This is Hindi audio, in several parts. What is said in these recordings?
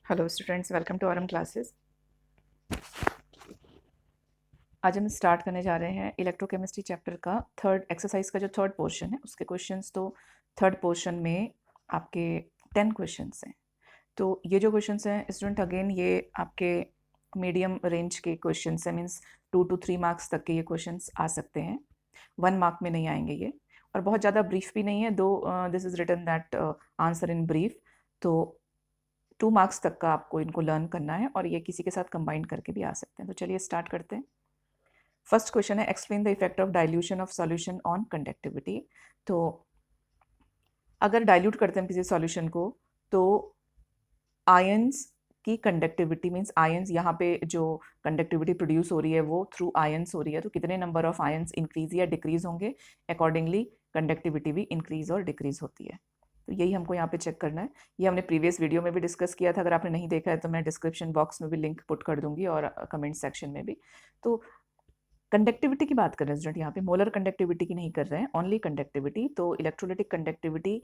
Hello students, welcome to RM classes. आज हम स्टार्ट करने जा रहे हैं इलेक्ट्रोकेमिस्ट्री चैप्टर का थर्ड एक्सरसाइज का जो थर्ड पोर्शन है उसके क्वेश्चंस। तो थर्ड पोर्शन में आपके 10 क्वेश्चंस हैं। तो ये जो क्वेश्चंस हैं स्टूडेंट, अगेन ये आपके मीडियम रेंज के क्वेश्चंस हैं, मीन्स 2 to 3 मार्क्स तक के ये क्वेश्चंस आ सकते हैं, 1 मार्क में नहीं आएंगे ये। और बहुत ज़्यादा ब्रीफ भी नहीं है, दो this is written that answer in brief. तो 2 मार्क्स तक का आपको इनको लर्न करना है और ये किसी के साथ कंबाइन करके भी आ सकते हैं। तो चलिए स्टार्ट करते हैं। फर्स्ट क्वेश्चन है, explain the effect of dilution of solution on conductivity. तो अगर डाइल्यूट करते हैं हम किसी सॉल्यूशन को, तो आयंस की कंडक्टिविटी, मीन्स आयंस यहाँ पे जो कंडक्टिविटी प्रोड्यूस हो रही है वो थ्रू आयंस हो रही है, तो कितने नंबर ऑफ आयंस इंक्रीज या डिक्रीज होंगे, अकॉर्डिंगली कंडक्टिविटी भी इंक्रीज और डिक्रीज होती है। तो यही हमको यहाँ पे चेक करना है। ये हमने प्रीवियस वीडियो में भी डिस्कस किया था, अगर आपने नहीं देखा है तो मैं डिस्क्रिप्शन बॉक्स में भी लिंक पुट कर दूंगी और कमेंट सेक्शन में भी। तो कंडक्टिविटी की बात कर रहे हैं स्टूडेंट, यहाँ पे मोलर कंडक्टिविटी की नहीं कर रहे हैं, ओनली कंडक्टिविटी। तो इलेक्ट्रोलिटिक कंडक्टिविटी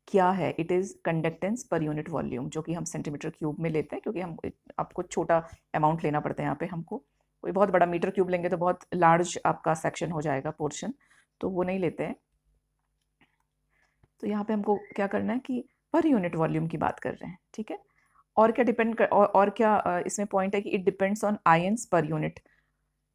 क्या है? It is conductance per unit volume, जो कि हम सेंटीमीटर क्यूब में लेते हैं, क्योंकि हम आपको छोटा अमाउंट लेना पड़ता है यहाँ पे हमको। कोई बहुत बड़ा मीटर क्यूब लेंगे तो बहुत लार्ज आपका सेक्शन हो जाएगा, पोर्शन, तो वो नहीं लेते हैं। तो यहाँ पे हमको क्या करना है कि पर यूनिट वॉल्यूम की बात कर रहे हैं, ठीक है। और क्या डिपेंड कर और क्या इसमें पॉइंट है कि it depends on ions per unit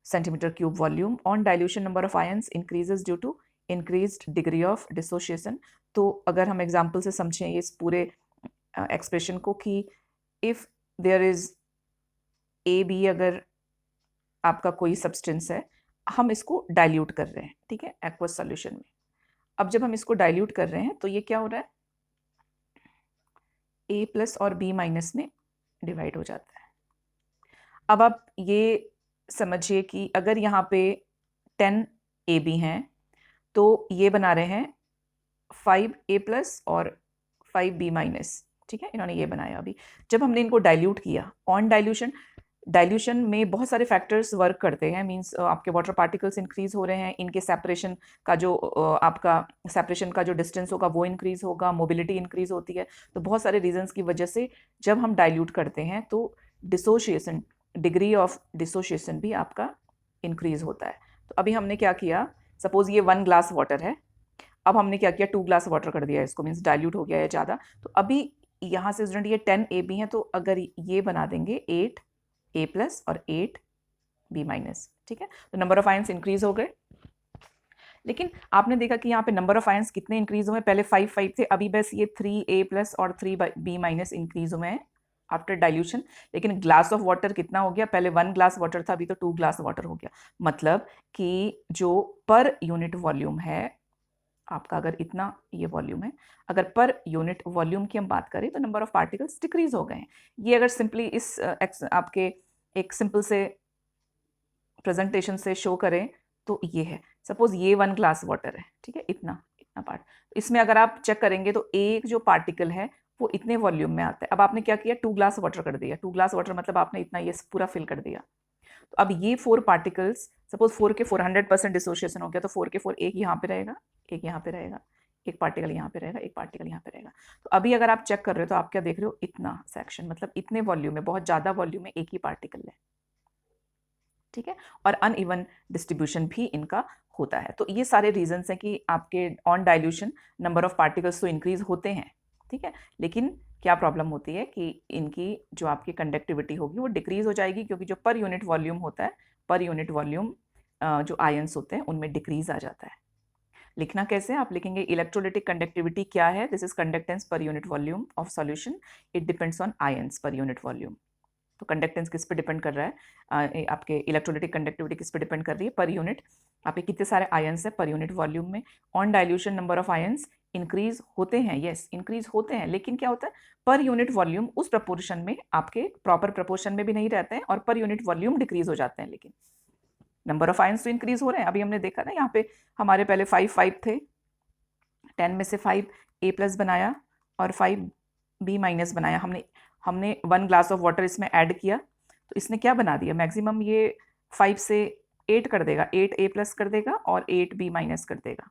centimetre cube volume on dilution number of ions increases due to increased degree of dissociation. तो अगर हम एग्जाम्पल से समझें इस पूरे एक्सप्रेशन को कि if there is A B, अगर आपका कोई सब्सटेंस है, हम इसको डाइल्यूट कर रहे हैं, ठीक है, एक्वस सॉल्यूशन में। अब जब हम इसको डाइल्यूट कर रहे हैं तो ये क्या हो रहा है, ए प्लस और बी माइनस में डिवाइड हो जाता है। अब आप ये समझिए कि अगर यहाँ पे 10 ए बी हैं तो ये बना रहे हैं 5a प्लस और 5b माइनस, ठीक है, इन्होंने ये बनाया। अभी जब हमने इनको डाइल्यूट किया, ऑन डाइल्यूशन में बहुत सारे फैक्टर्स वर्क करते हैं, मींस आपके वाटर पार्टिकल्स इंक्रीज हो रहे हैं, इनके सेपरेशन का जो आपका सेपरेशन का जो डिस्टेंस होगा वो इंक्रीज होगा, मोबिलिटी इंक्रीज होती है। तो बहुत सारे रीजंस की वजह से जब हम डाइल्यूट करते हैं तो डिसोशिएशन, डिग्री ऑफ डिसोशिएशन भी आपका इंक्रीज होता है। तो अभी हमने क्या किया, सपोज ये 1 ग्लास वाटर है, अब हमने क्या किया, 2 ग्लास वाटर कर दिया इसको, मीन्स डाइल्यूट हो गया है ज़्यादा। तो अभी यहाँ से स्टूडेंट ये 10 ए बी है, तो अगर ये बना देंगे 8 ए प्लस और 8 बी माइनस, ठीक है। तो नंबर ऑफ आयंस इंक्रीज हो गए। लेकिन आपने देखा कि यहाँ पे नंबर ऑफ आयंस कितने इंक्रीज हुए, पहले 5 थे, अभी बस ये 3 ए प्लस और 3 बी माइनस इंक्रीज हुए हैं आफ्टर डाइल्यूशन। लेकिन ग्लास ऑफ वाटर कितना हो गया, पहले 1 ग्लास वाटर था, अभी तो 2 ग्लास वाटर हो गया। मतलब कि जो पर यूनिट वॉल्यूम है आपका, अगर इतना ये वॉल्यूम है, अगर पर यूनिट वॉल्यूम की हम बात करें तो नंबर ऑफ पार्टिकल्स डिक्रीज हो गए हैं। ये अगर सिंपली इस आपके एक सिंपल से प्रेजेंटेशन से शो करें तो ये है, सपोज ये 1 ग्लास वाटर है, ठीक है, इतना इतना पार्ट, इसमें अगर आप चेक करेंगे तो एक जो पार्टिकल है वो इतने वॉल्यूम में आता है। अब आपने क्या किया, 2 ग्लास वाटर कर दिया, 2 ग्लास वाटर मतलब आपने इतना ये पूरा फिल कर दिया। तो अब ये 4 पार्टिकल्स, सपोज 4 के 4 100% डिसोसिएशन हो गया, तो 4 के 4 एक यहाँ पे रहेगा, एक यहाँ पे रहेगा, एक पार्टिकल यहाँ पे रहेगा, एक पार्टिकल यहाँ पे रहेगा। तो अभी अगर आप चेक कर रहे हो तो आप क्या देख रहे हो, इतना सेक्शन, मतलब इतने वॉल्यूम में, बहुत ज़्यादा वॉल्यूम में एक ही पार्टिकल है, ठीक है। और अनइवन डिस्ट्रीब्यूशन भी इनका होता है। तो ये सारे रीजंस हैं कि आपके on dilution number of particles तो इंक्रीज होते हैं, ठीक है, लेकिन क्या प्रॉब्लम होती है कि इनकी जो आपकी कंडक्टिविटी होगी वो डिक्रीज हो जाएगी, क्योंकि जो पर यूनिट वॉल्यूम होता है, पर यूनिट वॉल्यूम जो आयंस होते हैं उनमें डिक्रीज आ जाता है। लिखना कैसे, आप लिखेंगे इलेक्ट्रोलिटिक कंडक्टिविटी क्या है, this is conductance per unit volume of solution, it depends on ions per unit volume. तो कंडक्टेंस किस पे डिपेंड कर रहा है, आपके इलेक्ट्रोलिटिक कंडक्टिविटी किस पे डिपेंड कर रही है, पर यूनिट आपके कितने सारे आयंस है पर यूनिट वॉल्यूम में। On dilution number of ions increase होते हैं, यस इंक्रीज होते हैं, लेकिन क्या होता है, पर यूनिट वॉल्यूम उस प्रपोर्शन में, आपके प्रॉपर प्रपोर्शन में भी नहीं रहते हैं, और पर यूनिट वॉल्यूम डिक्रीज हो जाते हैं, लेकिन नंबर ऑफ आयंस तो इंक्रीज हो रहे हैं। अभी हमने देखा ना, यहाँ पे हमारे पहले 5 थे, 10 में से 5 ए प्लस बनाया और 5 बी माइनस बनाया, हमने 1 ग्लास ऑफ वाटर इसमें ऐड किया, तो इसने क्या बना दिया, मैक्सिमम ये 5 से 8 कर देगा, 8 ए प्लस कर देगा और 8 बी माइनस कर देगा,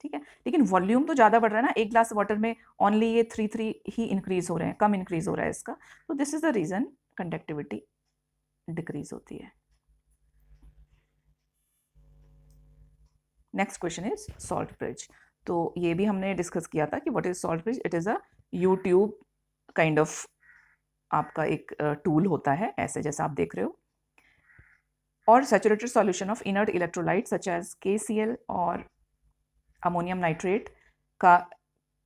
ठीक है, लेकिन वॉल्यूम तो ज़्यादा बढ़ रहा है ना, एक ग्लास वाटर में ओनली ये 3 ही इंक्रीज हो रहे हैं, कम इंक्रीज हो रहा है इसका, तो this is the reason conductivity decrease होती है। Next question is salt bridge. तो ये भी हमने डिस्कस किया था कि what is salt bridge. It is a YouTube kind of आपका एक टूल होता है, ऐसे जैसा आप देख रहे हो, और saturated solution of inert electrolyte such as KCl और अमोनियम नाइट्रेट का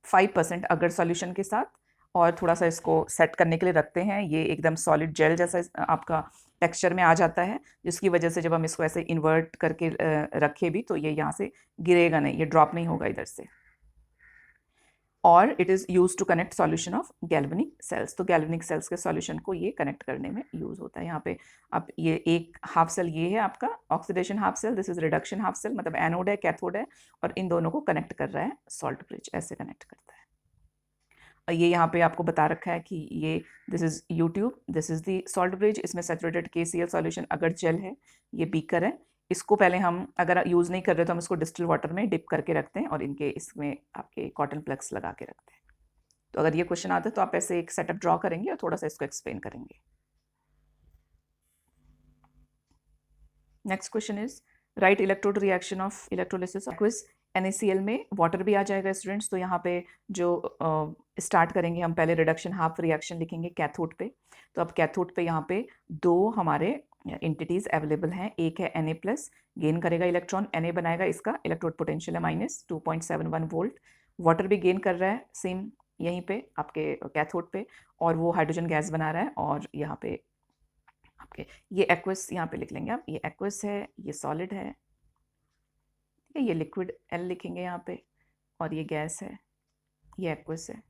5% अगर सॉल्यूशन के साथ, और थोड़ा सा इसको सेट करने के लिए रखते हैं, ये एकदम सॉलिड जेल जैसा आपका टेक्सचर में आ जाता है, जिसकी वजह से जब हम इसको ऐसे इन्वर्ट करके रखे भी तो ये यहाँ से गिरेगा नहीं, ये ड्रॉप नहीं होगा इधर से। और it is use to connect solution of galvanic cells, तो गैल्वेनिक सेल्स के सॉल्यूशन को ये कनेक्ट करने में यूज होता है। यहाँ पे अब ये एक हाफ सेल ये है आपका oxidation half cell, this is reduction half cell, मतलब एनोड है कैथोड है, और इन दोनों को कनेक्ट कर रहा है सॉल्ट ब्रिज, ऐसे कनेक्ट करता है। और ये यहाँ पे आपको बता रखा है कि ये this is YouTube, this is the salt bridge, इसमें सैचुरेटेड KCl सॉल्यूशन अगर जेल है, ये बीकर है, इसको पहले हम अगर यूज़ नहीं कर रहे तो हम इसको डिस्टिल वाटर में डिप करके रखते हैं और इनके इसमें आपके कॉटन प्लग्स लगा के रखते हैं। तो अगर ये क्वेश्चन आता है तो आप ऐसे एक सेटअप ड्रॉ करेंगे और थोड़ा सा इसको एक्सप्लेन करेंगे। Next question is right electrode reaction of electrolysis aqueous NaCl में वाटर भी आ जाएगा स्टूडेंट्स। तो यहाँ पे जो स्टार्ट करेंगे हम, पहले रिडक्शन हाफ रिएक्शन लिखेंगे कैथोड पे। तो अब कैथोड पे यहाँ पे दो हमारे इंटिटीज अवेलेबल हैं, एक है Na+, गेन करेगा इलेक्ट्रॉन, Na बनाएगा, इसका इलेक्ट्रोड पोटेंशियल है -2.71 वोल्ट। वाटर भी गेन कर रहा है सेम यहीं पे आपके कैथोड पे, और वो हाइड्रोजन गैस बना रहा है, और यहाँ पे आपके ये एक्वस यहाँ पे लिख लेंगे आप, ये एक्वस है, ये सॉलिड है, ठीक है, ये लिक्विड L लिखेंगे यहाँ पे, और ये गैस है, ये एक्वस है,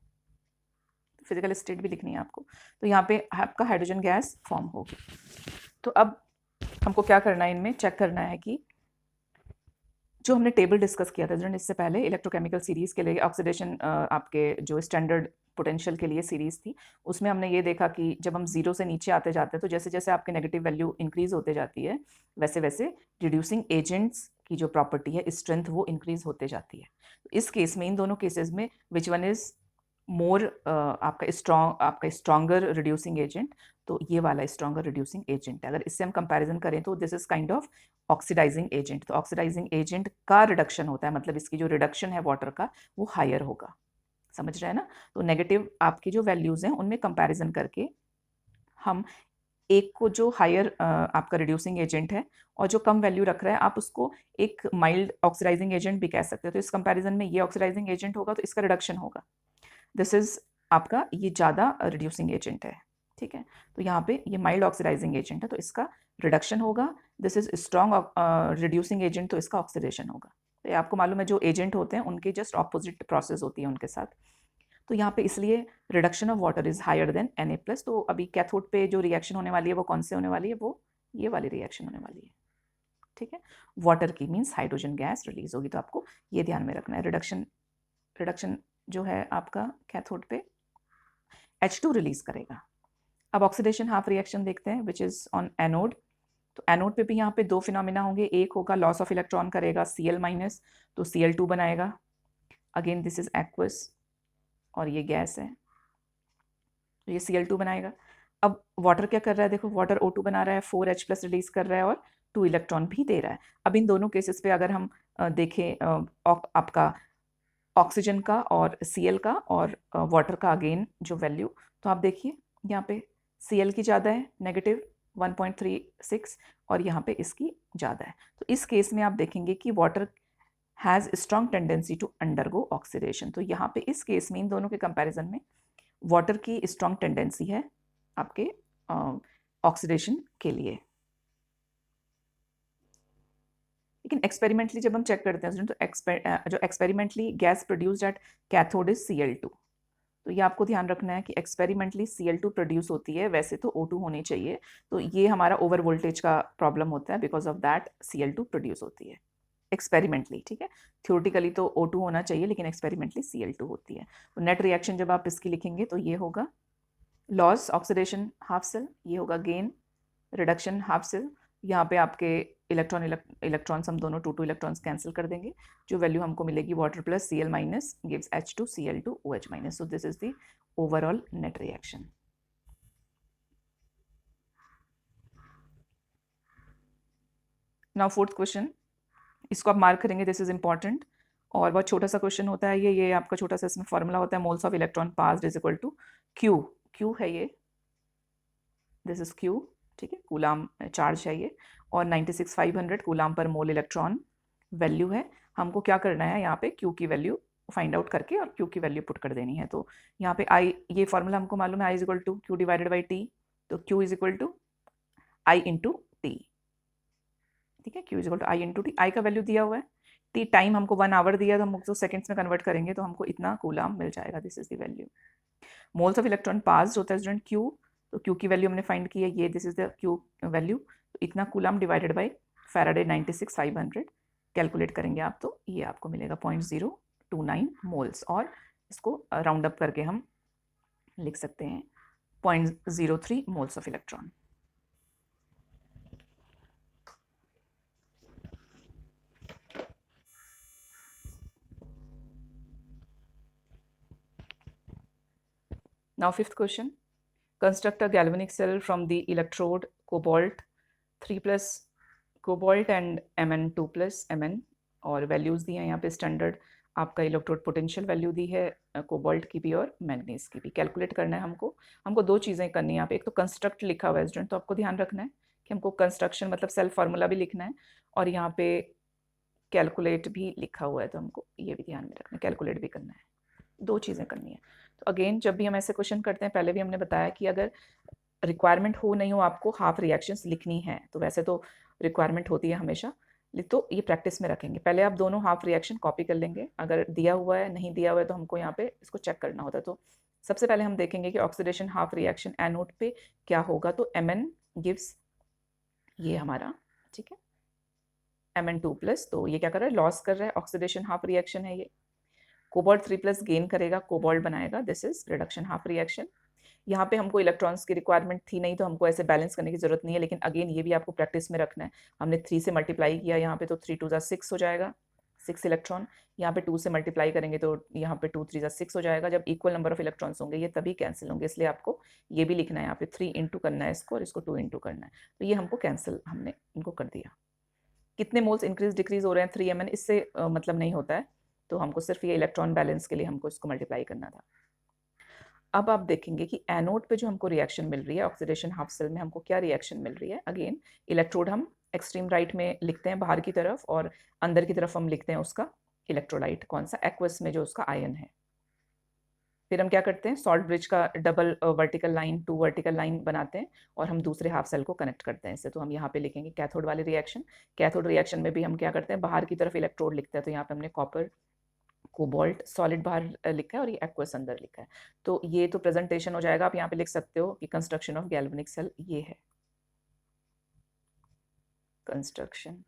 फिजिकल स्टेट भी लिखनी है आपको। तो यहाँ पे आपका हाइड्रोजन गैस फॉर्म होगी। तो अब हमको क्या करना है, इनमें चेक करना है कि जो हमने टेबल डिस्कस किया था स्टूडेंट इससे पहले इलेक्ट्रोकेमिकल सीरीज के लिए, ऑक्सीडेशन आपके जो स्टैंडर्ड पोटेंशियल के लिए सीरीज थी, उसमें हमने ये देखा कि जब हम जीरो से नीचे आते जाते हैं तो जैसे जैसे आपके नेगेटिव वैल्यू इंक्रीज होते जाती है, वैसे वैसे रिड्यूसिंग एजेंट्स की जो प्रॉपर्टी है स्ट्रेंथ वो इंक्रीज होते जाती है। इस केस में, इन दोनों केसेस में विच वन इज मोर आपका स्ट्रॉन्गर रिड्यूसिंग एजेंट, तो ये वाला स्ट्रॉन्गर रिड्यूसिंग एजेंट है। अगर इससे हम कंपैरिजन करें तो this is kind of oxidising agent. तो ऑक्सीडाइजिंग एजेंट का रिडक्शन होता है, मतलब इसकी जो रिडक्शन है वाटर का वो हायर होगा, समझ रहे हैं ना। तो नेगेटिव आपकी जो वैल्यूज हैं उनमें कंपैरिजन करके हम एक को जो हायर आपका रिड्यूसिंग एजेंट है और जो कम वैल्यू रख रहा है, आप उसको एक माइल्ड ऑक्सीडाइजिंग एजेंट भी कह सकते हो। तो इस कंपैरिजन में ये ऑक्सीडाइजिंग एजेंट होगा तो इसका रिडक्शन होगा, दिस इज आपका ये ज़्यादा रिड्यूसिंग एजेंट है, ठीक है। तो यहाँ पे ये माइल्ड ऑक्सीडाइजिंग एजेंट है तो इसका रिडक्शन होगा, this is strong reducing agent तो इसका ऑक्सीडेशन होगा। तो ये आपको मालूम है जो एजेंट होते हैं उनकी जस्ट ऑपोजिट प्रोसेस होती है उनके साथ। तो यहाँ पे इसलिए reduction of water is higher than Na+। तो अभी कैथोड पे जो रिएक्शन होने वाली है वो कौन से होने वाली है, वो ये वाली रिएक्शन होने वाली है, ठीक है। वाटर की मीन्स हाइड्रोजन गैस रिलीज होगी, तो आपको ये ध्यान में रखना है। रिडक्शन जो है आपका कैथोड पे H2 रिलीज करेगा। अब ऑक्सीडेशन हाफ रिएक्शन देखते हैं विच इज ऑन एनोड। तो एनोड पे भी यहाँ पे दो फिनोमिना होंगे, एक होगा लॉस ऑफ इलेक्ट्रॉन करेगा Cl- तो Cl2 बनाएगा, अगेन दिस इज एक्वस और ये गैस है, तो ये Cl2 बनाएगा। अब वाटर क्या कर रहा है, देखो वाटर O2 बना रहा है, 4H+ रिलीज कर रहा है और 2 इलेक्ट्रॉन भी दे रहा है। अब इन दोनों केसेस पे अगर हम देखें आपका ऑक्सीजन का और Cl का और वाटर का अगेन जो वैल्यू, तो आप देखिए यहाँ पे Cl की ज़्यादा है -1.36 और यहाँ पे इसकी ज़्यादा है। तो इस केस में आप देखेंगे कि water has strong tendency to undergo oxidation. तो यहाँ पे इस केस में इन दोनों के कंपैरिजन में वाटर की स्ट्रॉन्ग टेंडेंसी है आपके ऑक्सीडेशन के लिए। लेकिन एक्सपेरिमेंटली जब हम चेक करते हैं तो जो experimentally gas produced at cathode is Cl2। तो ये आपको ध्यान रखना है कि एक्सपेरिमेंटली Cl2 प्रोड्यूस होती है, वैसे तो O2 होनी चाहिए। तो ये हमारा ओवर वोल्टेज का प्रॉब्लम होता है, because of that Cl2 produce होती है एक्सपेरिमेंटली, ठीक है। थ्योरेटिकली तो O2 होना चाहिए, लेकिन एक्सपेरिमेंटली Cl2 होती है। तो नेट रिएक्शन जब आप इसकी लिखेंगे तो ये होगा लॉस ऑक्सीडेशन हाफ सेल, ये होगा गेन रिडक्शन हाफ सेल, यहाँ पे आपके इलेक्ट्रॉन्स हम दोनों 2 इलेक्ट्रॉन्स कैंसिल कर देंगे, जो वैल्यू हमको मिलेगी water plus Cl minus gives H2Cl2OH minus. So this is the overall net reaction. Now fourth question, इसको आप मार्क करेंगे, दिस इज इंपॉर्टेंट और बहुत छोटा सा क्वेश्चन होता है ये आपका छोटा सा इसमें फॉर्मूला होता है, moles of electron passed is equal to Q. Q है ये, दिस इज क्यू, ठीक है, कूलाम चार्ज है ये, और 96,500 कूलाम पर मोल इलेक्ट्रॉन वैल्यू है. हमको क्या करना है यहाँ पे क्यू की वैल्यू फाइंड आउट करके और क्यू की वैल्यू पुट कर देनी है. तो यहाँ पे आई, ये फॉर्मूला हमको मालूम है, I is equal to Q divided by T. तो Q is equal to I into T, ठीक है, Q is equal to I into T. I का वैल्यू दिया हुआ है, टी टाइम हमको 1 आवर दिया, तो हम उसको सेकंड्स में कन्वर्ट करेंगे तो हमको इतना कूलाम मिल जाएगा. This is the value. Moles of electron pass होता है स्टूडेंट क्यू, तो क्यू की वैल्यू हमने फाइंड की है ये, this is the Q value. तो इतना coulomb divided by Faraday 96,500 calculate करेंगे आप, तो ये आपको मिलेगा 0.029 मोल्स, और इसको राउंड अप करके हम लिख सकते हैं 0.03 moles of electron. Now fifth question, construct a galvanic cell from the electrode cobalt 3 plus cobalt and Mn2 plus Mn, और वैल्यूज दी हैं यहाँ पे स्टैंडर्ड आपका इलेक्ट्रोड पोटेंशियल वैल्यू दी है कोबाल्ट की भी और मैग्नीज की भी. कैलकुलेट करना है हमको दो चीज़ें करनी है यहाँ पे. एक तो कंस्ट्रक्ट लिखा हुआ है स्टूडेंट, तो आपको ध्यान रखना है कि हमको कंस्ट्रक्शन मतलब सेल फार्मूला भी लिखना है, और यहाँ पे कैलकुलेट भी लिखा हुआ है, तो हमको ये भी ध्यान में रखना है, कैलकुलेट भी करना है, दो चीज़ें करनी है. तो अगेन जब भी हम ऐसे क्वेश्चन करते हैं, पहले भी हमने बताया कि अगर रिक्वायरमेंट हो नहीं हो आपको हाफ रिएक्शंस लिखनी है, तो वैसे तो रिक्वायरमेंट होती है हमेशा, तो ये प्रैक्टिस में रखेंगे. पहले आप दोनों हाफ रिएक्शन कॉपी कर लेंगे, अगर दिया हुआ है नहीं दिया हुआ है तो हमको यहाँ पे इसको चेक करना होता है. तो सबसे पहले हम देखेंगे कि ऑक्सीडेशन हाफ रिएक्शन एनोड पे क्या होगा. तो Mn गिव्स ये हमारा, ठीक है, Mn2 प्लस, तो ये क्या कर रहा है, लॉस कर रहा है, ऑक्सीडेशन हाफ रिएक्शन है ये. कोबाल्ट 3 प्लस गेन करेगा, कोबाल्ट बनाएगा, this is reduction half reaction. यहाँ पे हमको इलेक्ट्रॉन्स की रिक्वायरमेंट थी नहीं, तो हमको ऐसे बैलेंस करने की जरूरत नहीं है, लेकिन अगेन ये भी आपको प्रैक्टिस में रखना है. हमने 3 से मल्टीप्लाई किया यहाँ पे, तो 3 2 6 हो जाएगा, 6 इलेक्ट्रॉन. यहाँ पे 2 से मल्टीप्लाई करेंगे तो यहाँ पे 2 3 6 हो जाएगा. जब इक्वल नंबर ऑफ इलेक्ट्रॉन्स होंगे ये तभी कैंसिल होंगे, इसलिए आपको ये भी लिखना है यहाँ पे 3 इंटू करना है इसको, और इसको 2 इंटू करना है. तो ये हमको कैंसिल हमने इनको कर दिया. कितने मोल्स इंक्रीज डिक्रीज हो रहे हैं 3 Mn, इससे मतलब नहीं होता है, तो हमको सिर्फ ये इलेक्ट्रॉन बैलेंस के लिए हमको इसको मल्टीप्लाई करना था. अब आप देखेंगे कि एनोड पे जो हमको रिएक्शन मिल रही है ऑक्सीडेशन हाफ सेल में, हमको क्या रिएक्शन मिल रही है. अगेन इलेक्ट्रोड हम एक्सट्रीम राइट में लिखते हैं बाहर की तरफ, और अंदर की तरफ हम लिखते हैं उसका इलेक्ट्रोलाइट कौन सा, एक्वस में जो उसका आयन है. फिर हम क्या करते हैं, सॉल्ट ब्रिज का double vertical line, 2 vertical line बनाते हैं, और हम दूसरे हाफ सेल को कनेक्ट करते हैं इससे. तो हम यहाँ पे लिखेंगे कैथोड वाली रिएक्शन. कैथोड रिएक्शन में भी हम क्या करते हैं, बाहर की तरफ इलेक्ट्रोड लिखते हैं, तो यहाँ पे हमने कॉपर कोबाल्ट सॉलिड बाहर लिखा है और ये एक्वस अंदर लिखा है. तो ये तो प्रेजेंटेशन हो जाएगा. आप यहाँ पे लिख सकते हो कि कंस्ट्रक्शन ऑफ गैल्वेनिक सेल ये है, कंस्ट्रक्शन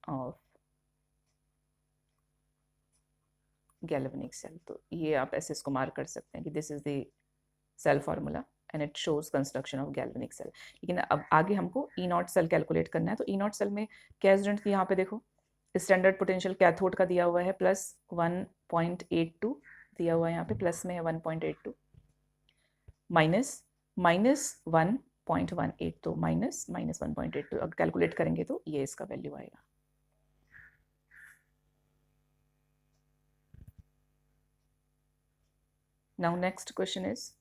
ऑफ गैल्वेनिक सेल. तो ये आप ऐसे इसको मार्क कर सकते हैं कि this is the cell formula and it shows construction of galvanic cell. लेकिन अब आगे हमको ई नॉट सेल कैलकुलेट करना है. तो ई नॉट सेल में क्या स्टूडेंट की यहाँ पे देखो, स्टैंडर्ड पोटेंशियल कैथोड का दिया हुआ है प्लस 1.82 दिया हुआ है, यहाँ पे प्लस में है 1.82, माइनस 1.18, तो माइनस 1.82. अब कैलकुलेट करेंगे तो ये इसका वैल्यू आएगा. Now next question is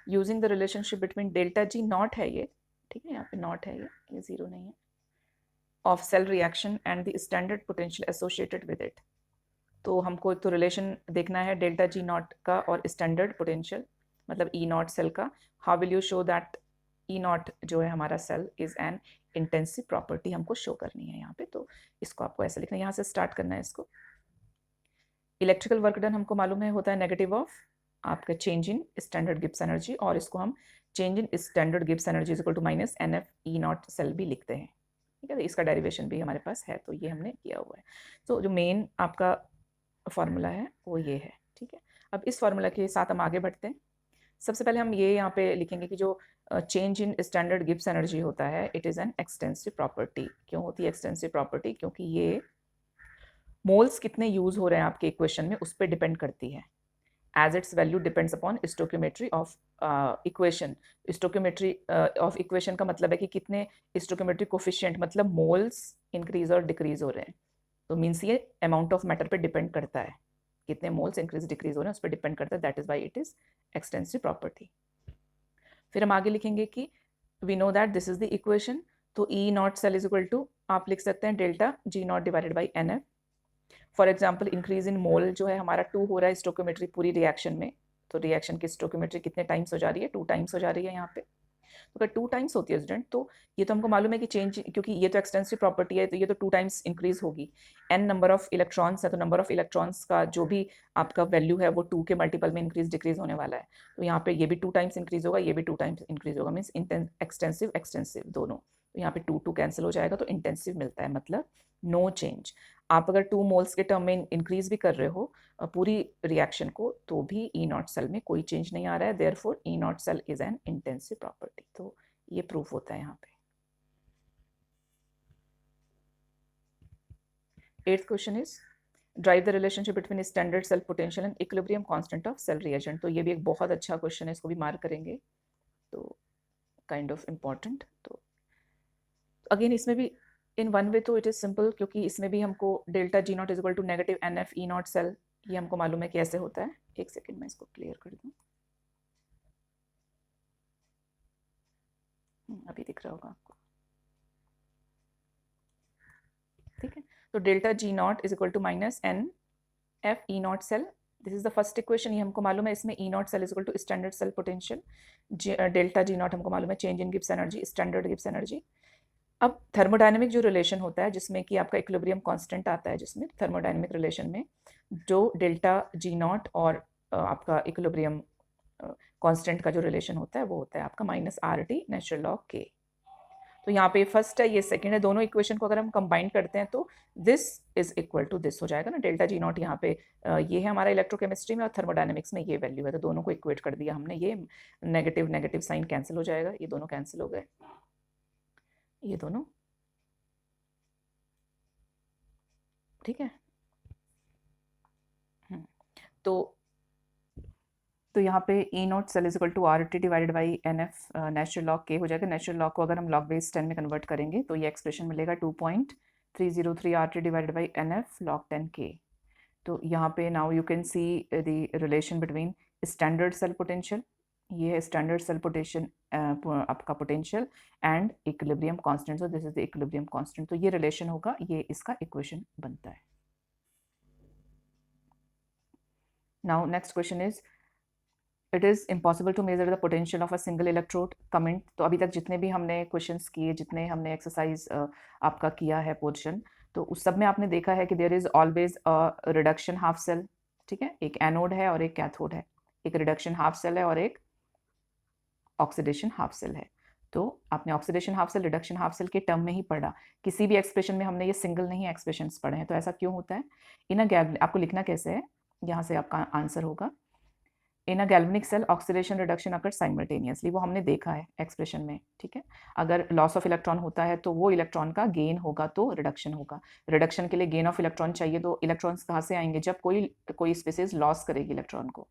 using the relationship between delta G, not है ये, ठीक है, यहाँ पे नॉट है ये जीरो नहीं है, of cell reaction and the standard potential associated with it. तो हमको एक तो रिलेशन देखना है डेल्टा जी नॉट का और स्टैंडर्ड पोटेंशियल मतलब ई नॉट सेल का. How will you show that E naught जो है हमारा cell is an intensive property, हमको शो करनी है यहाँ पे. तो इसको आपको ऐसे लिखना है, यहाँ से स्टार्ट करना है इसको. इलेक्ट्रिकल वर्क डन हमको मालूम है होता है नेगेटिव ऑफ आपका change in standard Gibbs energy, और इसको हम change in standard Gibbs energy is equal to minus NF E not cell भी लिखते हैं, ठीक है. इसका डेरिवेशन भी हमारे पास है, तो ये हमने किया हुआ है. तो जो मेन आपका फॉर्मूला है वो ये है, ठीक है. अब इस फॉर्मूला के साथ हम आगे बढ़ते हैं. सबसे पहले हम ये यहाँ पे लिखेंगे कि जो change in standard Gibbs energy होता है it is an extensive property. क्यों होती है एक्सटेंसिव प्रॉपर्टी? क्योंकि ये मोल्स कितने यूज हो रहे हैं आपके इक्वेशन में उस पर डिपेंड करती है। As its value depends upon stoichiometry of equation. Stoichiometry of equation का मतलब है कि कितने स्टोक्योमेट्री कोफिशिएंट मतलब मोल्स इंक्रीज और डिक्रीज हो रहे हैं। तो मीन्स ये अमाउंट ऑफ मैटर पे डिपेंड करता है, कितने मोल्स इंक्रीज डिक्रीज हो रहे हैं उस पर डिपेंड करता है। That is why it is extensive property. फिर हम आगे लिखेंगे कि we know that this is the equation. तो E not cell is equal to आप लिख सकते हैं delta G not divided by N F. For example increase in mole जो है हमारा 2 हो रहा है स्टोक्योमेट्री पूरी रिएक्शन में। तो रिएक्शन की स्टोक्योमेट्री कितने टाइम्स हो जा रही है? 2 टाइम्स हो जा रही है यहाँ पे। तो अगर 2 टाइम्स होती है स्टूडेंट तो ये तो हमको मालूम है कि चेंज, क्योंकि ये तो एक्सटेंसिव प्रॉपर्टी है तो ये तो 2 टाइम्स इंक्रीज होगी। n नंबर ऑफ इलेक्ट्रॉन्स है तो नंबर ऑफ इलेक्ट्रॉन्स का जो भी आपका वैल्यू है वो 2 के मल्टीपल में इंक्रीज डिक्रीज होने वाला है। तो यहाँ पे ये भी 2 टाइम्स इंक्रीज होगा, ये भी 2 टाइम्स इंक्रीज होगा। मीन्स एक्सटेंसिव एक्सटेंसिव दोनों। तो यहाँ पे 2 कैंसिल हो जाएगा तो इंटेंसिव मिलता है, मतलब नो चेंज। आप अगर 2 मोल्स के टर्म में इंक्रीज भी कर रहे हो पूरी रिएक्शन को तो भी ई नॉट सेल में कोई चेंज नहीं आ रहा है। Therefore E not cell is an intensive property. तो ये प्रूफ होता है यहाँ पे। 8th question is drive the relationship between standard cell potential and equilibrium constant of cell reagent. तो ये भी एक बहुत अच्छा क्वेश्चन है, इसको भी मार्क करेंगे। तो काइंड ऑफ इम्पॉर्टेंट। तो अगेन इसमें भी इन वन वे तो इट इज सिंपल, क्योंकि इसमें भी हमको delta G not is equal to negative N F E not cell, ये हमको मालूम है कैसे होता है। एक सेकेंड में इसको क्लियर कर दूँ, अभी दिख रहा होगा आपको, ठीक है। तो delta G not is equal to minus N F E not cell, this is the first equation, ये हमको मालूम है। इसमें E not cell is equal to standard cell potential, delta G not हमको मालूम है change in Gibbs energy, standard Gibbs energy. अब थर्मोडायनेमिक जो रिलेशन होता है जिसमें कि आपका इक्विलिब्रियम कांस्टेंट आता है, जिसमें थर्मोडायनेमिक रिलेशन में जो डेल्टा जी नॉट और आपका इक्विलिब्रियम कांस्टेंट का जो रिलेशन होता है वो होता है आपका minus R T natural log के। तो यहाँ पे फर्स्ट है, ये सेकंड है, दोनों इक्वेशन को अगर हम कंबाइन करते हैं तो this is equal to this हो जाएगा ना। डेल्टा जी नॉट यहाँ पे ये है हमारा इलेक्ट्रोकेमिस्ट्री में और थर्मोडायनेमिक्स में ये वैल्यू है, तो दोनों को इक्वेट कर दिया हमने। ये नेगेटिव नेगेटिव साइन कैंसिल हो जाएगा, ये दोनों कैंसिल हो गए, ये दोनों, ठीक है। तो यहाँ पे E not cell is equal to R T divided by N F natural log के हो जाएगा। नेचुरल लॉग को अगर हम लॉग बेस 10 में कन्वर्ट करेंगे तो ये एक्सप्रेशन मिलेगा 2.303 R T divided by N F log 10 के। तो यहाँ पे now you can see the relation between standard cell potential, ये है स्टैंडर्ड सेल पोटेंशियल आपका potential and equilibrium constant. So this is the equilibrium constant. तो ये रिलेशन होगा, ये इसका इक्वेशन बनता है। Now next question is it is impossible to measure the potential of a single electrode. Comment. तो अभी तक जितने भी हमने क्वेश्चंस किए, जितने हमने एक्सरसाइज आपका किया है पोर्शन, तो उस सब में आपने देखा है कि there is always a reduction half cell, ठीक है। एक एनोड है और एक कैथोड है, एक रिडक्शन हाफ सेल है और एक ऑक्सीडेशन हाफ सेल है। तो आपने oxidation half cell reduction half cell के टर्म में ही पढ़ा, किसी भी एक्सप्रेशन में हमने ये सिंगल नहीं एक्सप्रेशंस पढ़े हैं। तो ऐसा क्यों होता है? इन अ गैप आपको लिखना कैसे है, यहाँ से आपका आंसर होगा in a galvanic cell oxidation reduction occur simultaneously, वो हमने देखा है एक्सप्रेशन में, ठीक है। अगर लॉस ऑफ इलेक्ट्रॉन होता है तो वो इलेक्ट्रॉन का गेन होगा तो रिडक्शन होगा। रिडक्शन के लिए गेन ऑफ इलेक्ट्रॉन चाहिए, तो इलेक्ट्रॉन्स कहाँ से आएंगे? जब कोई स्पीसीज लॉस करेगी इलेक्ट्रॉन को।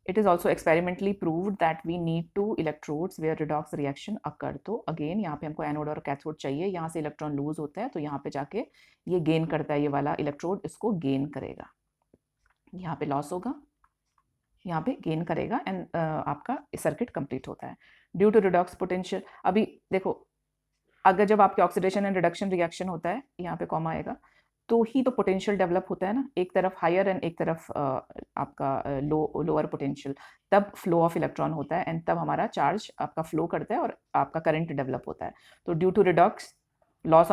It is also experimentally proved that we need two electrodes where redox reaction occur. तो अगेन यहाँ पे हमको एनोड और कैथोड चाहिए, यहाँ से इलेक्ट्रॉन लूज होता है तो यहाँ पे जाके ये गेन करता है, ये वाला इलेक्ट्रोड इसको गेन करेगा, यहाँ पे लॉस होगा, यहाँ पे गेन करेगा एंड आपका सर्किट कंप्लीट होता है ड्यू टू रिडॉक्स पोटेंशियल। अभी देखो, अगर जब आपके ऑक्सीडेशन एंड रिडक्शन रिएक्शन होता है, यहाँ पे कॉमा आएगा, तो ही तो पोटेंशियल डेवलप होता है ना, एक तरफ हायर एंड एक तरफ आपका लोअर पोटेंशियल, तब फ्लो ऑफ इलेक्ट्रॉन होता है एंड तब हमारा चार्ज आपका फ्लो करता है और आपका करंट डेवलप होता है। तो due to redox loss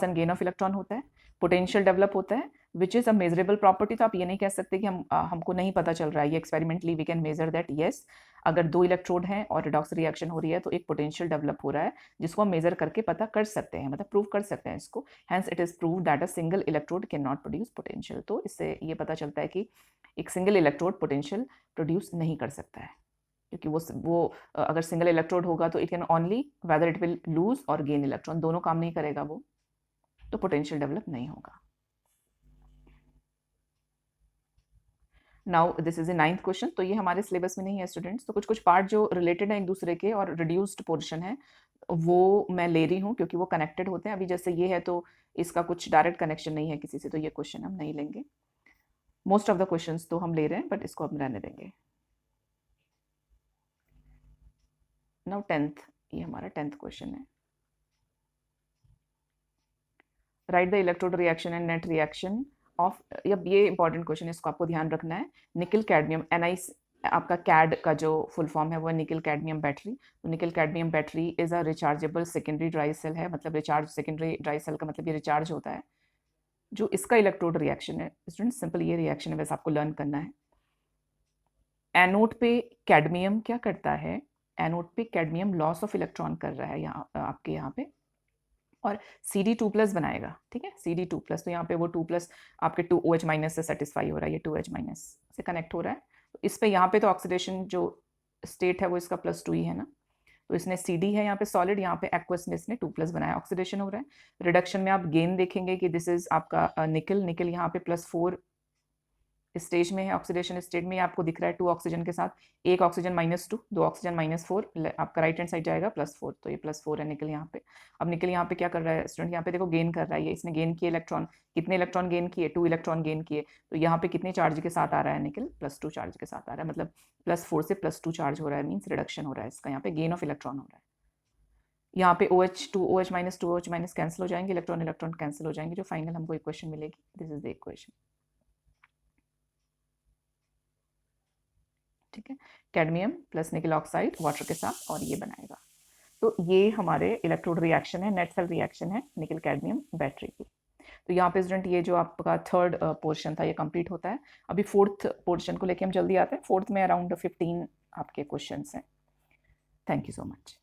and gain of electron होता है, पोटेंशियल डेवलप होता है which is a measurable property. तो आप ये नहीं कह सकते कि हमको नहीं पता चल रहा है, ये experimentally we can measure that yes, अगर 2 इलेक्ट्रोड हैं और रिडॉक्स रिएक्शन हो रही है तो एक पोटेंशियल डेवलप हो रहा है जिसको हम मेजर करके पता कर सकते हैं, मतलब प्रूव कर सकते हैं इसको। Hence it is prove that a single electrode can not produce potential. तो इससे ये पता चलता है कि एक सिंगल इलेक्ट्रोड पोटेंशियल प्रोड्यूस नहीं कर सकता है। क्योंकि वो अगर सिंगल इलेक्ट्रोड होगा तो it can only whether it will lose और गेन इलेक्ट्रॉन, दोनों काम नहीं करेगा वो, तो पोटेंशियल डेवलप नहीं होगा। Now this is a 9th question. तो ये हमारे सिलेबस में नहीं है स्टूडेंट्स, तो कुछ कुछ पार्ट जो रिलेटेड है एक दूसरे के और रिड्यूस्ड पोर्शन है वो मैं ले रही हूँ क्योंकि वो कनेक्टेड होते हैं। अभी जैसे ये है तो इसका कुछ डायरेक्ट कनेक्शन नहीं है किसी से, तो ये क्वेश्चन हम नहीं लेंगे। मोस्ट ऑफ द क्वेश्चंस तो हम ले रहे हैं बट इसको हम रहने देंगे। नाउ 10th, ये हमारा 10th क्वेश्चन है। Right the electrode reaction and net reaction of, अब ये इंपॉर्टेंट क्वेश्चन है, इसको आपको ध्यान रखना है। निकल कैडमियम Ni, आपका कैड का जो फुल फॉर्म है वो है निकल कैडमियम बैटरी। तो nickel cadmium battery is a rechargeable secondary dry cell है, मतलब रिचार्ज सेकेंडरी ड्राई सेल का मतलब ये रिचार्ज होता है। जो इसका इलेक्ट्रोड रिएक्शन है स्टूडेंट, सिंपल ये रिएक्शन है, वैसे आपको लर्न करना है। एनोड पे कैडमियम क्या करता है, एनोड पे कैडमियम लॉस ऑफ इलेक्ट्रॉन कर रहा है यहाँ आपके यहाँ पे, और Cd2+ बनाएगा, ठीक है, Cd2+। तो यहाँ पे वो 2+ आपके 2OH- से सेटिस्फाई हो रहा है, ये 2H- से कनेक्ट हो रहा है। तो इस पे यहाँ पे तो ऑक्सीडेशन जो स्टेट है वो इसका +2 ही है ना, तो इसने Cd है यहाँ पे सॉलिड, यहाँ पे एक्वस में इसने 2+ बनाया, ऑक्सीडेशन हो रहा है। रिडक्शन में आप गेन देखेंगे कि दिस इज आपका निकल, निकल यहाँ पे +4 स्टेज में है, ऑक्सीडेशन स्टेट में आपको दिख रहा है 2 ऑक्सीजन के साथ, 1 ऑक्सीजन -2, 2 ऑक्सीजन -4, आपका राइट हैंड साइड जाएगा +4, तो ये +4 है निकल यहाँ पे। अब निकल यहाँ पे क्या कर रहा है स्टूडेंट, यहाँ पे देखो गेन कर रहा है, ये इसने गेन किए इलेक्ट्रॉन, कितने इलेक्ट्रॉन गेन किए, 2 इलेक्ट्रॉन गेन किए। तो यहाँ पे कितने चार्ज के साथ आ रहा है निकल, +2 चार्ज के साथ आ रहा है, मतलब +4 से +2 चार्ज हो रहा है, मीन्स रिडक्शन हो रहा है इसका, यहाँ पे गेन ऑफ इलेक्ट्रॉन हो रहा है। यहाँ पे OH 2OH- 2OH- कैंसिल हो जाएंगे, इलेक्ट्रॉन इलेक्ट्रॉन कैंसिल हो जाएंगे, जो फाइनल हमको इक्वेशन मिलेगी, दिस इज द इक्वेशन, ठीक है। कैडमियम प्लस निकल ऑक्साइड वाटर के साथ, और ये बनाएगा। तो ये हमारे इलेक्ट्रोड रिएक्शन है, नेट सेल रिएक्शन है निकल कैडमियम बैटरी की। तो यहाँ पे स्टूडेंट ये जो आपका 3rd पोर्शन था ये कंप्लीट होता है। अभी 4th पोर्शन को लेके हम जल्दी आते हैं। 4th में अराउंड 15 आपके क्वेश्चंस हैं। Thank you so much.